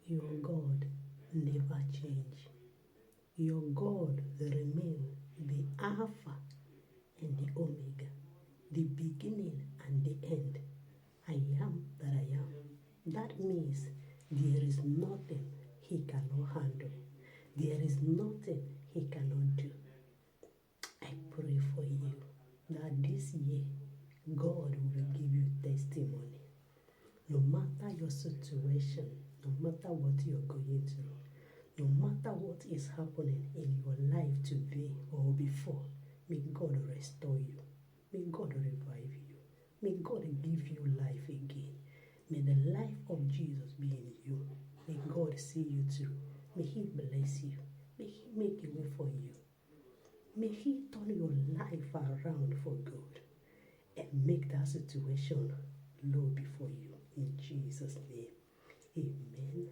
Your God never change. Your God remain the Alpha and the Omega, the beginning and the end. I am that I am. That means there is nothing he cannot handle. There is nothing he cannot do. I pray for you that this year God will give you testimony. No matter your situation, no matter what you're going through, no matter what is happening in your life today or before, may God restore you. May God revive you. May God give you life again. May the life of Jesus be in you. May God see you through. May He bless you. May He make a way for you. May He turn your life around for good and make that situation low before you. In Jesus' name, amen